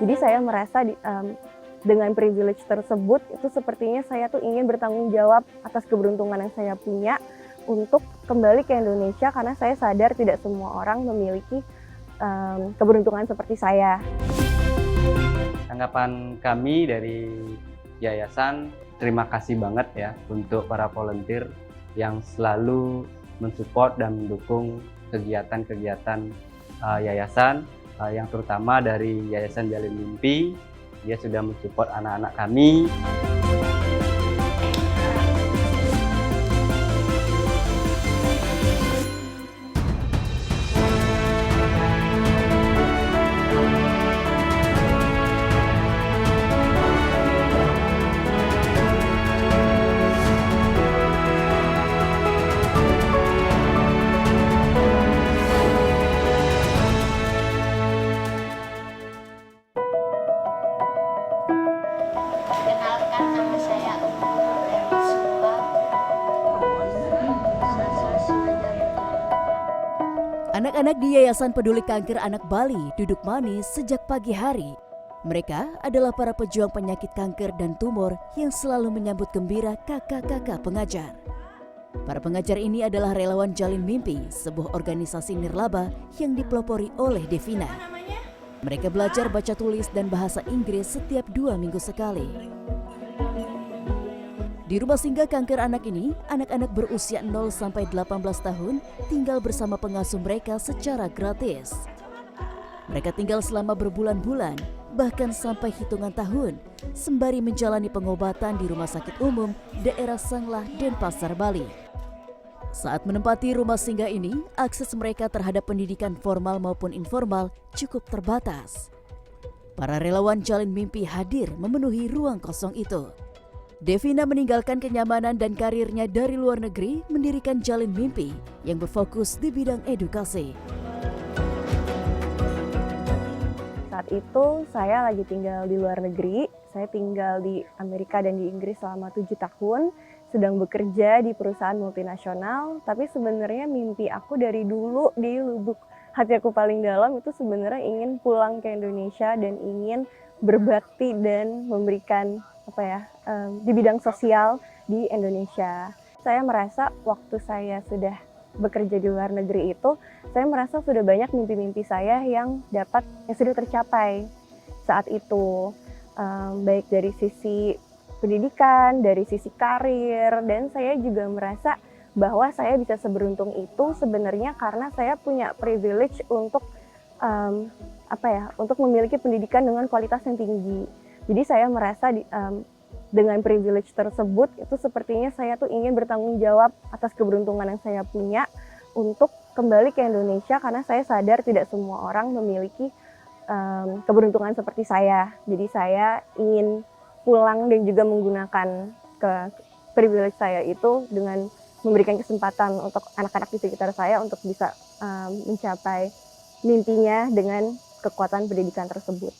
Jadi saya merasa dengan privilege tersebut itu sepertinya saya tuh ingin bertanggung jawab atas keberuntungan yang saya punya untuk kembali ke Indonesia, karena saya sadar tidak semua orang memiliki keberuntungan seperti saya. Tanggapan kami dari yayasan, terima kasih banget ya untuk para volunteer yang selalu mensupport dan mendukung kegiatan-kegiatan yayasan, yang terutama dari Yayasan Jalin Mimpi. Dia sudah mensupport anak-anak kami. Kenalkan, nama saya Umur dari Sumba. Anak-anak di Yayasan Peduli Kanker Anak Bali duduk manis sejak pagi hari. Mereka adalah para pejuang penyakit kanker dan tumor yang selalu menyambut gembira kakak-kakak pengajar. Para pengajar ini adalah relawan Jalin Mimpi, sebuah organisasi nirlaba yang dipelopori oleh Devina. Mereka belajar baca tulis dan bahasa Inggris setiap 2 minggu sekali. Di rumah singgah kanker anak ini, anak-anak berusia 0 sampai 18 tahun tinggal bersama pengasuh mereka secara gratis. Mereka tinggal selama berbulan-bulan, bahkan sampai hitungan tahun, sembari menjalani pengobatan di Rumah Sakit Umum daerah Sanglah, Denpasar, Bali. Saat menempati rumah singgah ini, akses mereka terhadap pendidikan formal maupun informal cukup terbatas. Para relawan Jalin Mimpi hadir memenuhi ruang kosong itu. Devina meninggalkan kenyamanan dan karirnya dari luar negeri, mendirikan Jalin Mimpi yang berfokus di bidang edukasi. Saat itu saya lagi tinggal di luar negeri, saya tinggal di Amerika dan di Inggris selama 7 tahun, sedang bekerja di perusahaan multinasional, tapi sebenarnya mimpi aku dari dulu di lubuk hati aku paling dalam itu sebenarnya ingin pulang ke Indonesia dan ingin berbakti dan memberikan di bidang sosial di Indonesia. Saya merasa waktu saya sudah bekerja di luar negeri itu, saya merasa sudah banyak mimpi-mimpi saya yang sudah tercapai saat itu, baik dari sisi pendidikan, dari sisi karir, dan saya juga merasa bahwa saya bisa seberuntung itu sebenarnya karena saya punya privilege untuk untuk memiliki pendidikan dengan kualitas yang tinggi. Jadi saya merasa dengan privilege tersebut itu sepertinya saya tuh ingin bertanggung jawab atas keberuntungan yang saya punya untuk kembali ke Indonesia, karena saya sadar tidak semua orang memiliki keberuntungan seperti saya. Jadi saya ingin pulang dan juga menggunakan privilege saya itu dengan memberikan kesempatan untuk anak-anak di sekitar saya untuk bisa mencapai mimpinya dengan kekuatan pendidikan tersebut.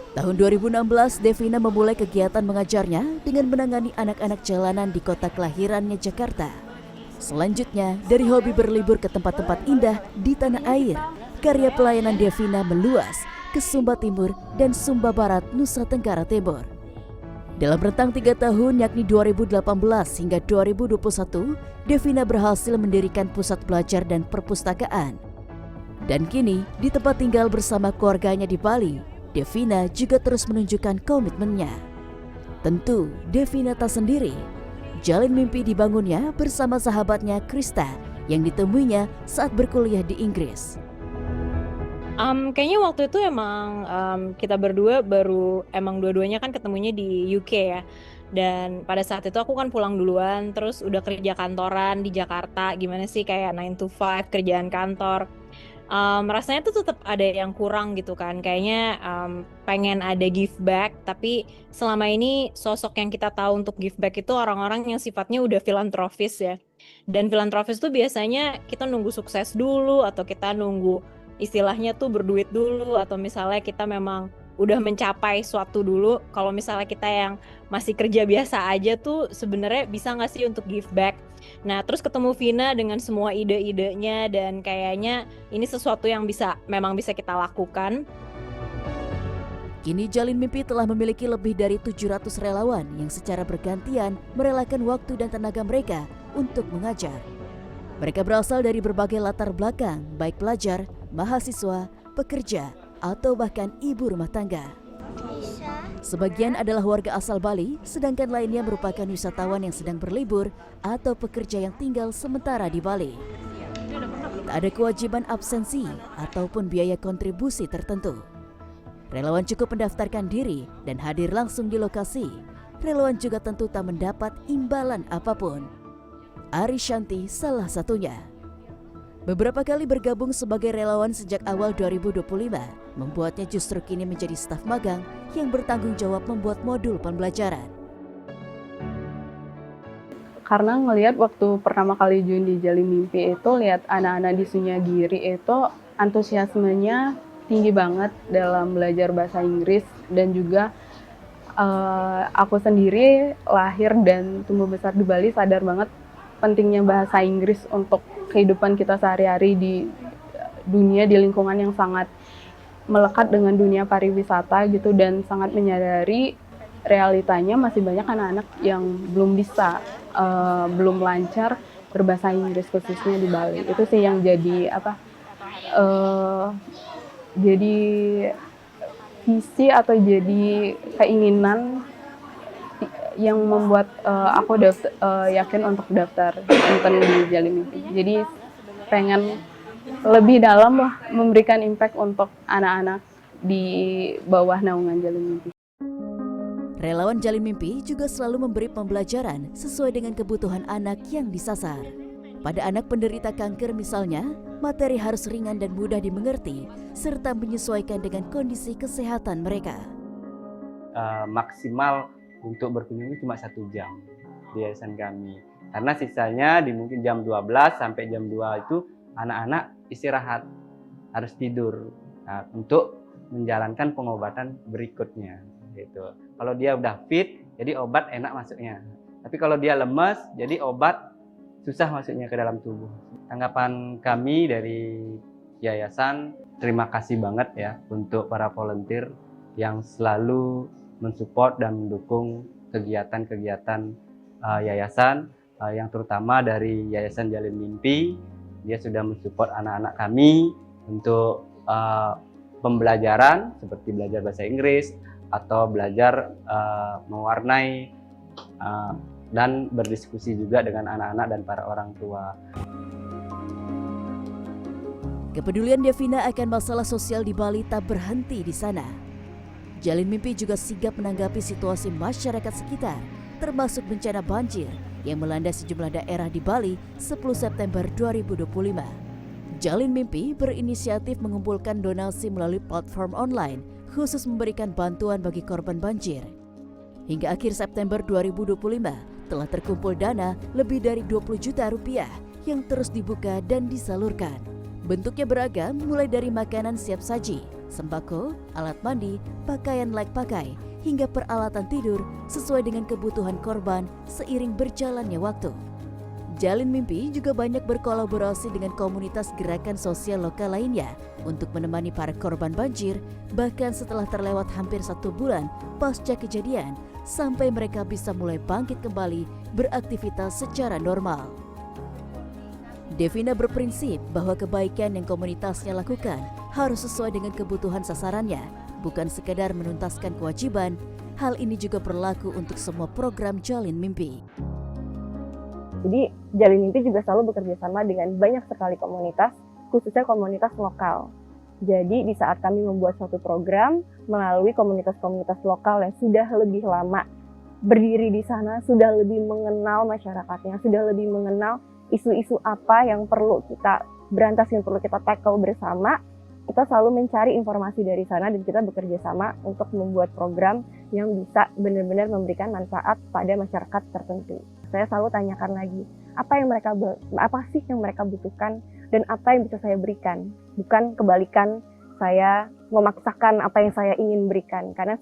Tahun 2016, Devina memulai kegiatan mengajarnya dengan menangani anak-anak jalanan di kota kelahirannya, Jakarta. Selanjutnya, dari hobi berlibur ke tempat-tempat indah di tanah air, karya pelayanan Devina meluas ke Sumba Timur dan Sumba Barat, Nusa Tenggara Timur. Dalam rentang 3 tahun, yakni 2018 hingga 2021, Devina berhasil mendirikan pusat belajar dan perpustakaan. Dan kini, di tempat tinggal bersama keluarganya di Bali, Devina juga terus menunjukkan komitmennya. Tentu, Devina tak sendiri. Jalin Mimpi dibangunnya bersama sahabatnya Krista yang ditemuinya saat berkuliah di Inggris. Kayaknya waktu itu emang kita berdua dua-duanya kan ketemunya di UK ya. Dan pada saat itu aku kan pulang duluan, terus udah kerja kantoran di Jakarta. Gimana sih kayak 9 to 5 kerjaan kantor. Rasanya tuh tetap ada yang kurang gitu kan. Kayaknya pengen ada give back, tapi selama ini sosok yang kita tahu untuk give back itu orang-orang yang sifatnya udah filantropis ya. Dan filantropis tuh biasanya kita nunggu sukses dulu, atau kita nunggu istilahnya tuh berduit dulu, atau misalnya kita memang udah mencapai suatu dulu. Kalau misalnya kita yang masih kerja biasa aja tuh sebenarnya bisa nggak sih untuk give back? Nah, terus ketemu Vina dengan semua ide-idenya, dan kayaknya ini sesuatu yang memang bisa kita lakukan. Kini Jalin Mimpi telah memiliki lebih dari 700 relawan yang secara bergantian merelakan waktu dan tenaga mereka untuk mengajar. Mereka berasal dari berbagai latar belakang, baik pelajar, mahasiswa, pekerja, atau bahkan ibu rumah tangga. Sebagian adalah warga asal Bali, sedangkan lainnya merupakan wisatawan yang sedang berlibur atau pekerja yang tinggal sementara di Bali. Tak ada kewajiban absensi ataupun biaya kontribusi tertentu. Relawan cukup mendaftarkan diri dan hadir langsung di lokasi. Relawan juga tentu tak mendapat imbalan apapun. Ari Shanti salah satunya. Beberapa kali bergabung sebagai relawan sejak awal 2025, membuatnya justru kini menjadi staf magang yang bertanggung jawab membuat modul pembelajaran. Karena ngelihat waktu pertama kali join di Jalin Mimpi itu, lihat anak-anak di Sunyagiri itu antusiasmenya tinggi banget dalam belajar bahasa Inggris, dan juga aku sendiri lahir dan tumbuh besar di Bali sadar banget pentingnya bahasa Inggris untuk kehidupan kita sehari-hari di dunia, di lingkungan yang sangat melekat dengan dunia pariwisata gitu, dan sangat menyadari realitanya masih banyak anak-anak yang belum bisa, belum lancar berbahasa Inggris khususnya di Bali. Itu sih yang jadi jadi visi atau jadi keinginan yang membuat aku yakin untuk daftar nonton di Jalin Mimpi. Jadi pengen lebih dalam lah memberikan impact untuk anak-anak di bawah naungan Jalin Mimpi. Relawan Jalin Mimpi juga selalu memberi pembelajaran sesuai dengan kebutuhan anak yang disasar. Pada anak penderita kanker misalnya, materi harus ringan dan mudah dimengerti, serta menyesuaikan dengan kondisi kesehatan mereka. Maksimal untuk berkunjung cuma 1 jam di yayasan kami. Karena sisanya di mungkin jam 12 sampai jam 2 itu anak-anak istirahat, harus tidur untuk menjalankan pengobatan berikutnya. Gitu. Kalau dia udah fit, jadi obat enak masuknya. Tapi kalau dia lemas, jadi obat susah masuknya ke dalam tubuh. Tanggapan kami dari yayasan, terima kasih banget ya untuk para volunteer yang selalu mensupport dan mendukung kegiatan-kegiatan yayasan, yang terutama dari Yayasan Jalin Mimpi. Dia sudah mensupport anak-anak kami untuk pembelajaran seperti belajar bahasa Inggris atau belajar mewarnai dan berdiskusi juga dengan anak-anak dan para orang tua. Kepedulian Devina akan masalah sosial di Bali tak berhenti di sana. Jalin Mimpi juga sigap menanggapi situasi masyarakat sekitar, termasuk bencana banjir yang melanda sejumlah daerah di Bali 10 September 2025. Jalin Mimpi berinisiatif mengumpulkan donasi melalui platform online khusus memberikan bantuan bagi korban banjir. Hingga akhir September 2025, telah terkumpul dana lebih dari 20 juta rupiah yang terus dibuka dan disalurkan. Bentuknya beragam, mulai dari makanan siap saji, sembako, alat mandi, pakaian layak pakai, hingga peralatan tidur sesuai dengan kebutuhan korban seiring berjalannya waktu. Jalin Mimpi juga banyak berkolaborasi dengan komunitas gerakan sosial lokal lainnya untuk menemani para korban banjir, bahkan setelah terlewat hampir 1 bulan pasca kejadian, sampai mereka bisa mulai bangkit kembali beraktivitas secara normal. Devina berprinsip bahwa kebaikan yang komunitasnya lakukan harus sesuai dengan kebutuhan sasarannya, bukan sekadar menuntaskan kewajiban. Hal ini juga berlaku untuk semua program Jalin Mimpi. Jadi Jalin Mimpi juga selalu bekerja sama dengan banyak sekali komunitas, khususnya komunitas lokal. Jadi di saat kami membuat suatu program melalui komunitas-komunitas lokal yang sudah lebih lama berdiri di sana, sudah lebih mengenal masyarakatnya, sudah lebih mengenal isu-isu apa yang perlu kita berantas, yang perlu kita tackle bersama, kita selalu mencari informasi dari sana dan kita bekerja sama untuk membuat program yang bisa benar-benar memberikan manfaat pada masyarakat tertentu. Saya selalu tanyakan lagi, apa sih yang mereka butuhkan dan apa yang bisa saya berikan. Bukan kebalikan, saya memaksakan apa yang saya ingin berikan. Karena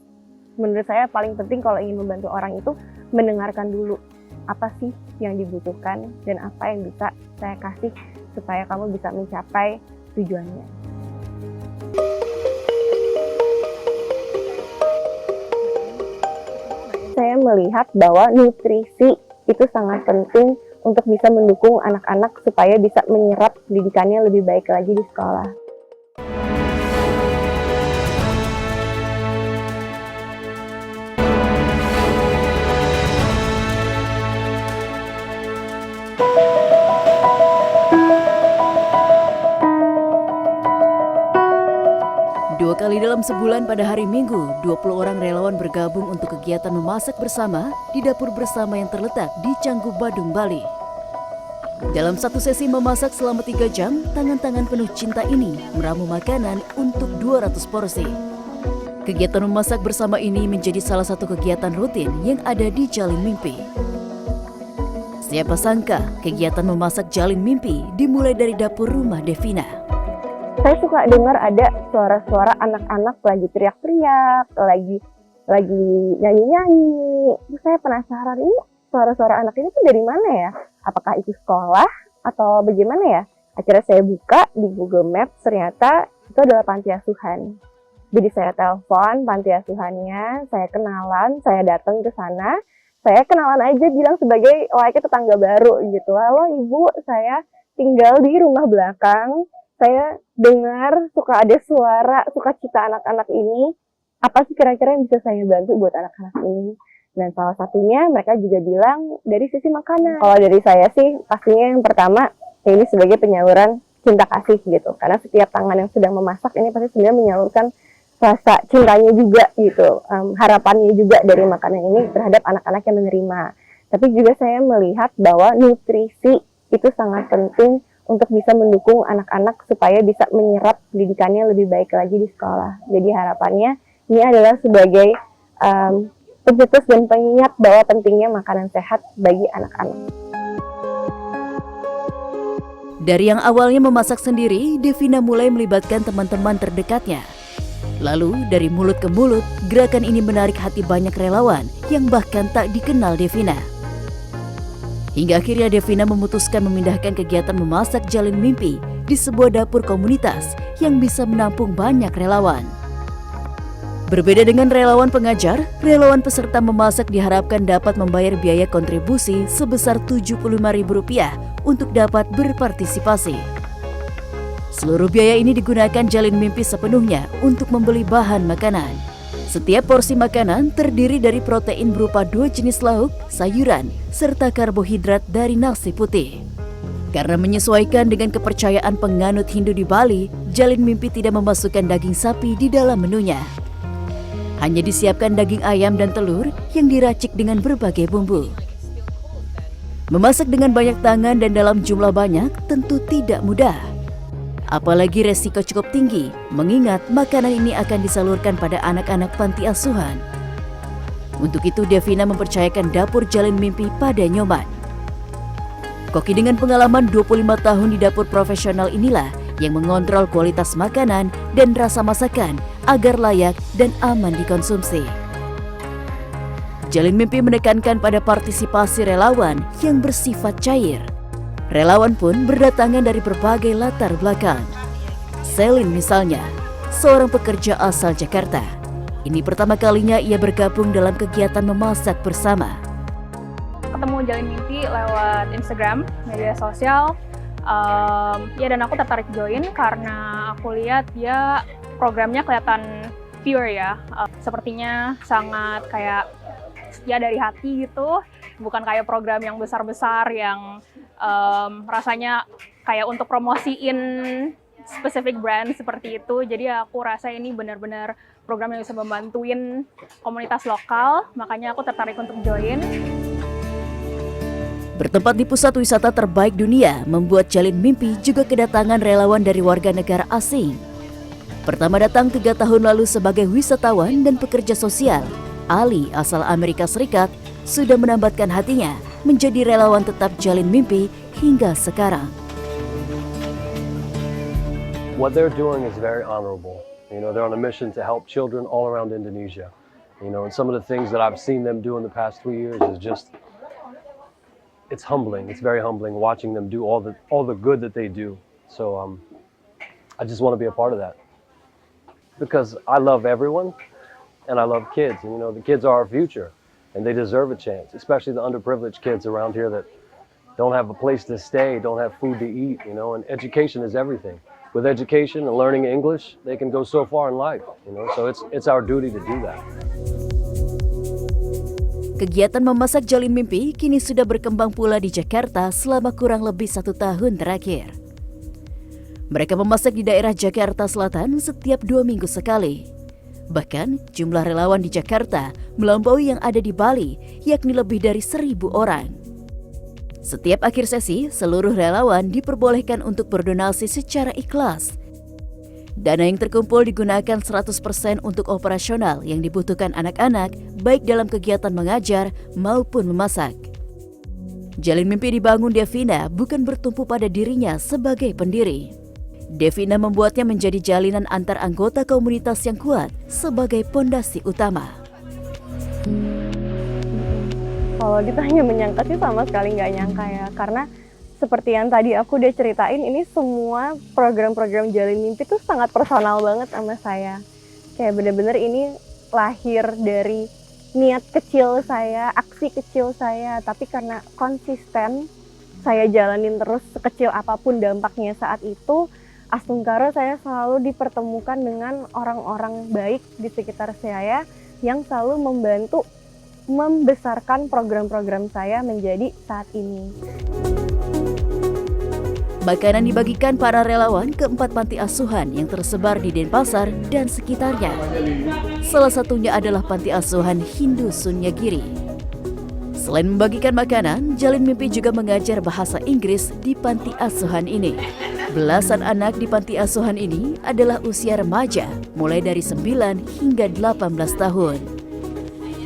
menurut saya paling penting kalau ingin membantu orang itu mendengarkan dulu apa sih yang dibutuhkan dan apa yang bisa saya kasih supaya kamu bisa mencapai tujuannya. saya melihat bahwa nutrisi itu sangat penting untuk bisa mendukung anak-anak supaya bisa menyerap pendidikannya lebih baik lagi di sekolah. Dua kali dalam sebulan pada hari Minggu, 20 orang relawan bergabung untuk kegiatan memasak bersama di dapur bersama yang terletak di Canggu, Badung, Bali. Dalam satu sesi memasak selama 3 jam, tangan-tangan penuh cinta ini meramu makanan untuk 200 porsi. Kegiatan memasak bersama ini menjadi salah satu kegiatan rutin yang ada di Jalin Mimpi. Siapa sangka kegiatan memasak Jalin Mimpi dimulai dari dapur rumah Devina. Saya suka dengar ada suara-suara anak-anak lagi teriak-teriak, lagi nyanyi-nyanyi. Terus saya penasaran, ini suara-suara anak ini tuh dari mana ya? Apakah itu sekolah atau bagaimana ya? Akhirnya saya buka di Google Maps, ternyata itu adalah panti asuhan. Jadi saya telepon panti asuhannya, saya kenalan, saya datang ke sana. Saya kenalan aja, bilang sebagai layaknya tetangga baru gitu. Halo ibu, saya tinggal di rumah belakang. Saya dengar suka ada suara, sukacita anak-anak ini. Apa sih kira-kira yang bisa saya bantu buat anak-anak ini? Dan salah satunya mereka juga bilang dari sisi makanan. Kalau dari saya sih pastinya yang pertama, ini sebagai penyaluran cinta kasih gitu. Karena setiap tangan yang sedang memasak ini pasti sebenarnya menyalurkan rasa cintanya juga gitu. Harapannya juga dari makanan ini terhadap anak-anak yang menerima. Tapi juga saya melihat bahwa nutrisi itu sangat penting untuk bisa mendukung anak-anak supaya bisa menyerap pendidikannya lebih baik lagi di sekolah. Jadi harapannya ini adalah sebagai pencetus dan pengingat bahwa pentingnya makanan sehat bagi anak-anak. Dari yang awalnya memasak sendiri, Devina mulai melibatkan teman-teman terdekatnya. Lalu dari mulut ke mulut, gerakan ini menarik hati banyak relawan yang bahkan tak dikenal Devina. Hingga akhirnya Devina memutuskan memindahkan kegiatan memasak Jalin Mimpi di sebuah dapur komunitas yang bisa menampung banyak relawan. Berbeda dengan relawan pengajar, relawan peserta memasak diharapkan dapat membayar biaya kontribusi sebesar Rp75.000 untuk dapat berpartisipasi. Seluruh biaya ini digunakan Jalin Mimpi sepenuhnya untuk membeli bahan makanan. Setiap porsi makanan terdiri dari protein berupa 2 jenis lauk, sayuran, serta karbohidrat dari nasi putih. Karena menyesuaikan dengan kepercayaan penganut Hindu di Bali, Jalin Mimpi tidak memasukkan daging sapi di dalam menunya. Hanya disiapkan daging ayam dan telur yang diracik dengan berbagai bumbu. Memasak dengan banyak tangan dan dalam jumlah banyak tentu tidak mudah. Apalagi resiko cukup tinggi, mengingat makanan ini akan disalurkan pada anak-anak panti asuhan. Untuk itu, Devina mempercayakan dapur Jalin Mimpi pada Nyoman. Koki dengan pengalaman 25 tahun di dapur profesional inilah yang mengontrol kualitas makanan dan rasa masakan agar layak dan aman dikonsumsi. Jalin Mimpi menekankan pada partisipasi relawan yang bersifat cair. Relawan pun berdatangan dari berbagai latar belakang. Selin misalnya, seorang pekerja asal Jakarta. Ini pertama kalinya ia bergabung dalam kegiatan memasak bersama. Ketemu Jalin Mimpi lewat Instagram, media sosial. Ya, dan aku tertarik join karena aku lihat dia programnya kelihatan pure ya. Sepertinya sangat kayak ya dari hati gitu. Bukan kayak program yang besar-besar yang rasanya kayak untuk promosiin specific brand seperti itu. Jadi aku rasa ini benar-benar program yang bisa membantuin komunitas lokal, makanya aku tertarik untuk join. Bertempat di pusat wisata terbaik dunia, membuat Jalin Mimpi juga kedatangan relawan dari warga negara asing. Pertama datang 3 tahun lalu sebagai wisatawan dan pekerja sosial, Ali asal Amerika Serikat sudah menambatkan hatinya menjadi relawan tetap Jalin Mimpi hingga sekarang. What they're doing is very honorable. You know, they're on a mission to help children all around Indonesia. You know, and some of the things that I've seen them do in the past 3 years is just, it's humbling. It's very humbling watching them do all the good that they do. So I just want to be a part of that. Because I love everyone and I love kids. And, you know, the kids are our future. and they deserve a chance, especially the underprivileged kids around here that don't have a place to stay, don't have food to eat, you know, and education is everything. With education and learning English, they can go so far in life, you know, so it's our duty to do that. Kegiatan memasak jalin mimpi kini sudah berkembang pula di Jakarta selama kurang lebih 1 tahun terakhir. Mereka memasak di daerah Jakarta Selatan setiap 2 minggu sekali. Bahkan jumlah relawan di Jakarta melampaui yang ada di Bali, yakni lebih dari 1.000 orang. Setiap akhir sesi, seluruh relawan diperbolehkan untuk berdonasi secara ikhlas. Dana yang terkumpul digunakan 100% untuk operasional yang dibutuhkan anak-anak, baik dalam kegiatan mengajar maupun memasak. Jalin mimpi dibangun Devina bukan bertumpu pada dirinya sebagai pendiri. Devina membuatnya menjadi jalinan antar anggota komunitas yang kuat sebagai pondasi utama. Kalau ditanya menyangka sih sama sekali nggak nyangka ya, karena seperti yang tadi aku udah ceritain, ini semua program-program Jalin Mimpi tuh sangat personal banget sama saya. Kayak bener-bener ini lahir dari niat kecil saya, aksi kecil saya, tapi karena konsisten saya jalanin terus sekecil apapun dampaknya saat itu, Astungkara saya selalu dipertemukan dengan orang-orang baik di sekitar saya yang selalu membantu membesarkan program-program saya menjadi saat ini. Makanan dibagikan para relawan ke 4 panti asuhan yang tersebar di Denpasar dan sekitarnya. Salah satunya adalah panti asuhan Hindu Sunyagiri. Selain membagikan makanan, Jalin Mimpi juga mengajar bahasa Inggris di panti asuhan ini. Belasan anak di panti asuhan ini adalah usia remaja, mulai dari 9 hingga 18 tahun.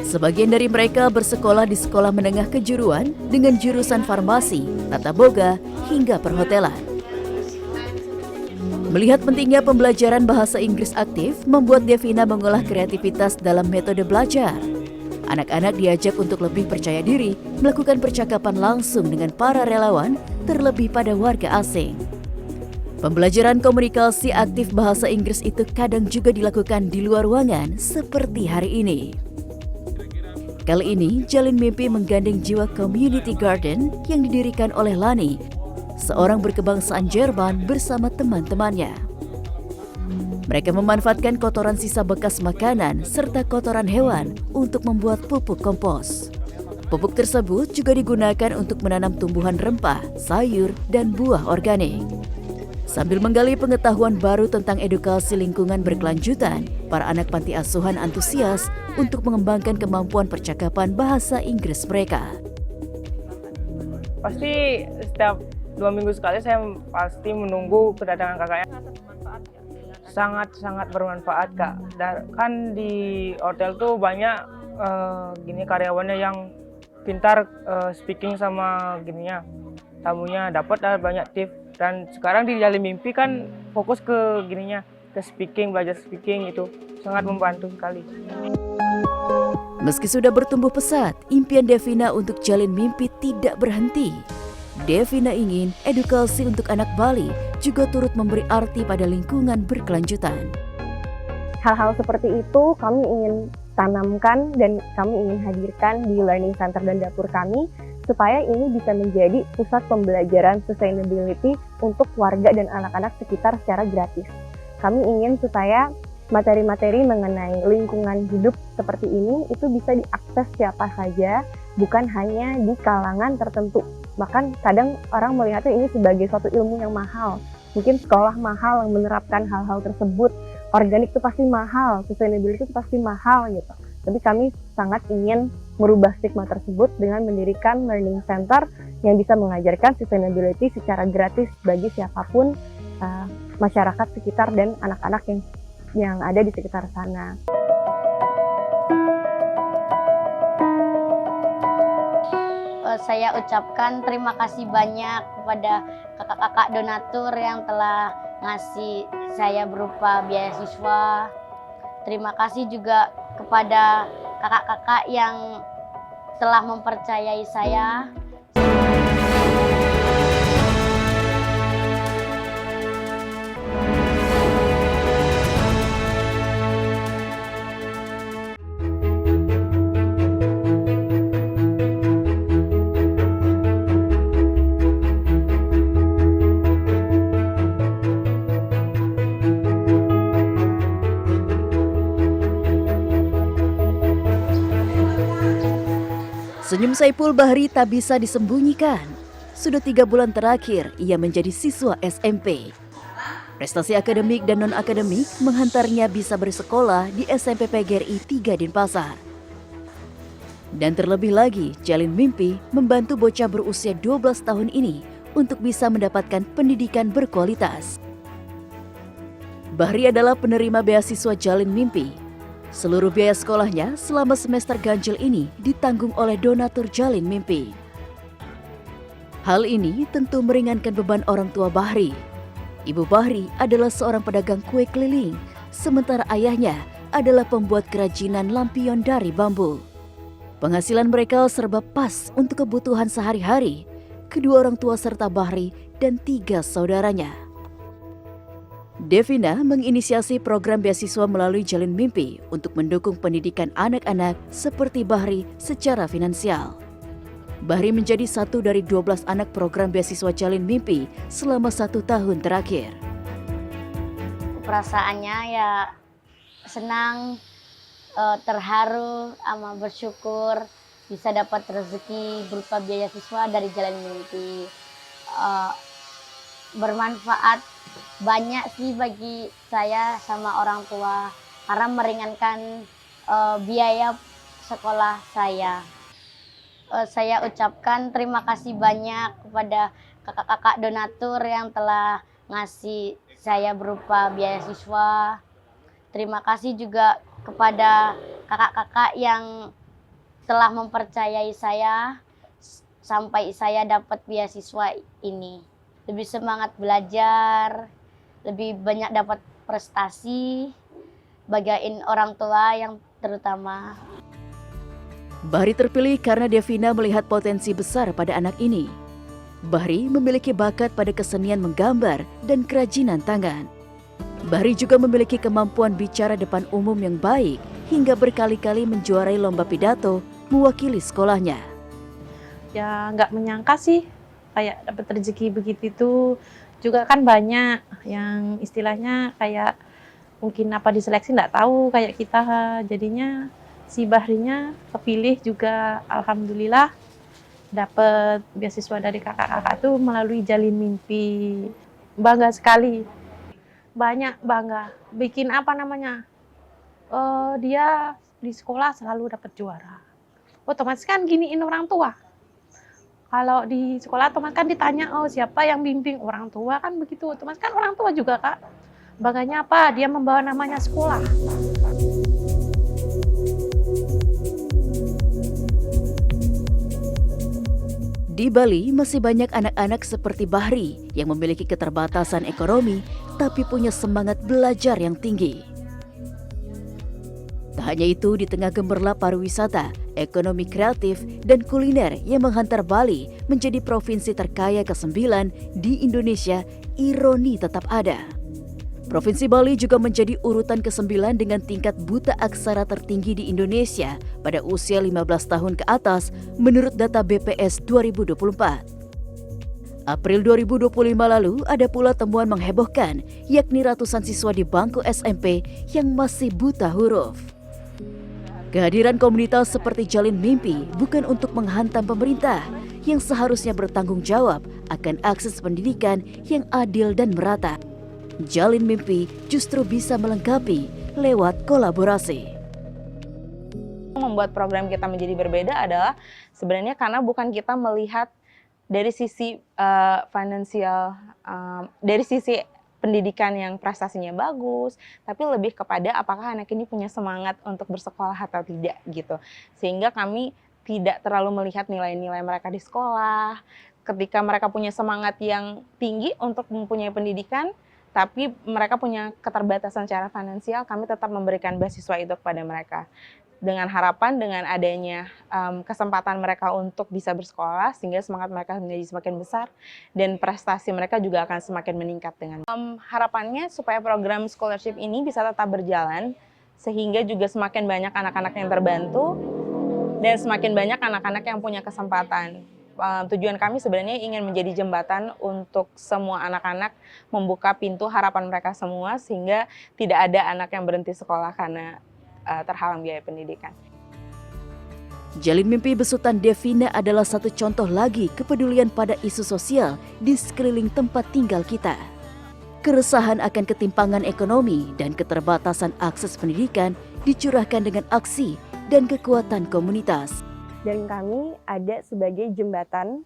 Sebagian dari mereka bersekolah di sekolah menengah kejuruan dengan jurusan farmasi, tata boga, hingga perhotelan. Melihat pentingnya pembelajaran bahasa Inggris aktif membuat Devina mengolah kreativitas dalam metode belajar. Anak-anak diajak untuk lebih percaya diri, melakukan percakapan langsung dengan para relawan, terlebih pada warga asing. Pembelajaran komunikasi aktif bahasa Inggris itu kadang juga dilakukan di luar ruangan, seperti hari ini. Kali ini, Jalin Mimpi menggandeng jiwa community garden yang didirikan oleh Lani, seorang berkebangsaan Jerman bersama teman-temannya. Mereka memanfaatkan kotoran sisa bekas makanan serta kotoran hewan untuk membuat pupuk kompos. Pupuk tersebut juga digunakan untuk menanam tumbuhan rempah, sayur, dan buah organik. Sambil menggali pengetahuan baru tentang edukasi lingkungan berkelanjutan, para anak panti asuhan antusias untuk mengembangkan kemampuan percakapan bahasa Inggris mereka. Pasti setiap 2 minggu sekali saya pasti menunggu kedatangan kakaknya. Sangat bermanfaat, Kak. Kan di hotel tuh banyak gini karyawannya yang pintar speaking sama gininya. Tamunya dapat banyak tips. Dan sekarang di Jalin Mimpi kan fokus ke gininya, ke speaking, belajar speaking, itu sangat membantu sekali. Meski sudah bertumbuh pesat, impian Devina untuk Jalin Mimpi tidak berhenti. Devina ingin edukasi untuk anak Bali juga turut memberi arti pada lingkungan berkelanjutan. Hal-hal seperti itu kami ingin tanamkan dan kami ingin hadirkan di Learning Center dan dapur kami, supaya ini bisa menjadi pusat pembelajaran sustainability untuk warga dan anak-anak sekitar secara gratis. Kami ingin supaya materi-materi mengenai lingkungan hidup seperti ini itu bisa diakses siapa saja, bukan hanya di kalangan tertentu. Bahkan kadang orang melihatnya ini sebagai suatu ilmu yang mahal. Mungkin sekolah mahal yang menerapkan hal-hal tersebut, organik itu pasti mahal, sustainability itu pasti mahal gitu. Tapi kami sangat ingin merubah stigma tersebut dengan mendirikan learning center yang bisa mengajarkan sustainability secara gratis bagi siapapun masyarakat sekitar dan anak-anak yang ada di sekitar sana. Saya ucapkan terima kasih banyak kepada kakak-kakak donatur yang telah ngasih saya berupa beasiswa. Terima kasih juga kepada kakak-kakak yang telah mempercayai saya. Senyum Saipul Bahri tak bisa disembunyikan. Sudah 3 bulan terakhir ia menjadi siswa SMP. Prestasi akademik dan non-akademik menghantarnya bisa bersekolah di SMP PGRI 3 Denpasar. Dan terlebih lagi, jalin mimpi membantu bocah berusia 12 tahun ini untuk bisa mendapatkan pendidikan berkualitas. Bahri adalah penerima beasiswa Jalin Mimpi. Seluruh biaya sekolahnya selama semester ganjil ini ditanggung oleh donatur Jalin Mimpi. Hal ini tentu meringankan beban orang tua Bahri. Ibu Bahri adalah seorang pedagang kue keliling, sementara ayahnya adalah pembuat kerajinan lampion dari bambu. Penghasilan mereka serba pas untuk kebutuhan sehari-hari, kedua orang tua serta Bahri dan 3 saudaranya. Devina menginisiasi program beasiswa melalui Jalin Mimpi untuk mendukung pendidikan anak-anak seperti Bahri secara finansial. Bahri menjadi satu dari 12 anak program beasiswa Jalin Mimpi selama 1 tahun terakhir. Perasaannya ya senang, terharu, sama bersyukur bisa dapat rezeki berupa beasiswa dari Jalin Mimpi. Bermanfaat banyak sih bagi saya sama orang tua karena meringankan biaya sekolah saya. Saya ucapkan terima kasih banyak kepada kakak-kakak donatur yang telah ngasih saya berupa beasiswa. Terima kasih juga kepada kakak-kakak yang telah mempercayai saya sampai saya dapat beasiswa ini. Lebih semangat belajar, lebih banyak dapat prestasi, bagain orang tua yang terutama. Bahri terpilih karena Devina melihat potensi besar pada anak ini. Bahri memiliki bakat pada kesenian menggambar dan kerajinan tangan. Bahri juga memiliki kemampuan bicara depan umum yang baik hingga berkali-kali menjuarai lomba pidato mewakili sekolahnya. Ya nggak menyangka sih kayak dapat rezeki begitu itu. Juga kan banyak yang istilahnya kayak mungkin apa diseleksi nggak tahu kayak kita. Jadinya si Bahrinya kepilih juga, alhamdulillah dapat beasiswa dari kakak-kakak tuh melalui Jalin Mimpi. Bangga sekali, banyak bangga. Bikin apa namanya? Dia di sekolah selalu dapat juara. Otomatis kan giniin orang tua. Kalau di sekolah otomatis kan ditanya, oh siapa yang bimbing, orang tua kan begitu. Otomatis kan orang tua juga Kak. Bangganya apa? Dia membawa namanya sekolah. Di Bali masih banyak anak-anak seperti Bahri yang memiliki keterbatasan ekonomi tapi punya semangat belajar yang tinggi. Tak hanya itu, di tengah gemerlap pariwisata, ekonomi kreatif, dan kuliner yang menghantar Bali menjadi provinsi terkaya ke-9 di Indonesia, ironi tetap ada. Provinsi Bali juga menjadi urutan ke-9 dengan tingkat buta aksara tertinggi di Indonesia pada usia 15 tahun ke atas menurut data BPS 2024. April 2025 lalu ada pula temuan menghebohkan, yakni ratusan siswa di bangku SMP yang masih buta huruf. Kehadiran komunitas seperti Jalin Mimpi bukan untuk menghantam pemerintah yang seharusnya bertanggung jawab akan akses pendidikan yang adil dan merata. Jalin Mimpi justru bisa melengkapi lewat kolaborasi. Membuat program kita menjadi berbeda adalah sebenarnya karena bukan kita melihat dari sisi finansial, dari sisi pendidikan yang prestasinya bagus, tapi lebih kepada apakah anak ini punya semangat untuk bersekolah atau tidak gitu. Sehingga kami tidak terlalu melihat nilai-nilai mereka di sekolah. Ketika mereka punya semangat yang tinggi untuk mempunyai pendidikan, tapi mereka punya keterbatasan secara finansial, kami tetap memberikan beasiswa itu kepada mereka. Dengan harapan dengan adanya kesempatan mereka untuk bisa bersekolah, sehingga semangat mereka menjadi semakin besar dan prestasi mereka juga akan semakin meningkat. Dengan harapannya supaya program scholarship ini bisa tetap berjalan, sehingga juga semakin banyak anak-anak yang terbantu dan semakin banyak anak-anak yang punya kesempatan. Tujuan kami sebenarnya ingin menjadi jembatan untuk semua anak-anak, membuka pintu harapan mereka semua, sehingga tidak ada anak yang berhenti sekolah karena terhalang biaya pendidikan. Jalin Mimpi besutan Devina adalah satu contoh lagi kepedulian pada isu sosial di sekeliling tempat tinggal kita. Keresahan akan ketimpangan ekonomi dan keterbatasan akses pendidikan dicurahkan dengan aksi dan kekuatan komunitas. Dan kami ada sebagai jembatan.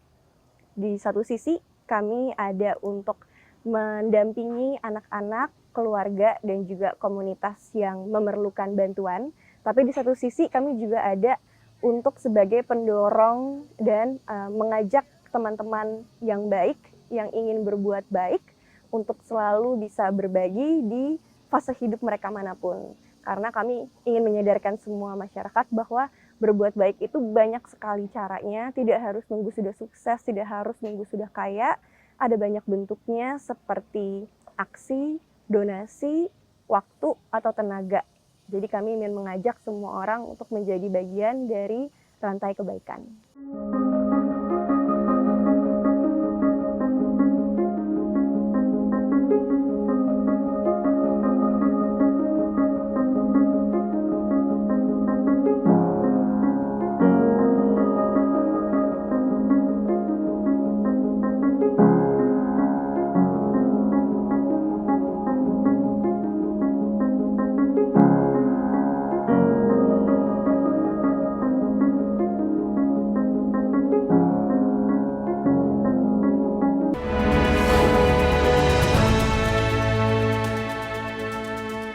Di satu sisi kami ada untuk mendampingi anak-anak, keluarga, dan juga komunitas yang memerlukan bantuan. Tapi di satu sisi kami juga ada untuk sebagai pendorong dan mengajak teman-teman yang baik, yang ingin berbuat baik, untuk selalu bisa berbagi di fase hidup mereka manapun. Karena kami ingin menyadarkan semua masyarakat bahwa berbuat baik itu banyak sekali caranya, tidak harus nunggu sudah sukses, tidak harus nunggu sudah kaya, ada banyak bentuknya seperti aksi, donasi, waktu, atau tenaga. Jadi kami ingin mengajak semua orang untuk menjadi bagian dari rantai kebaikan.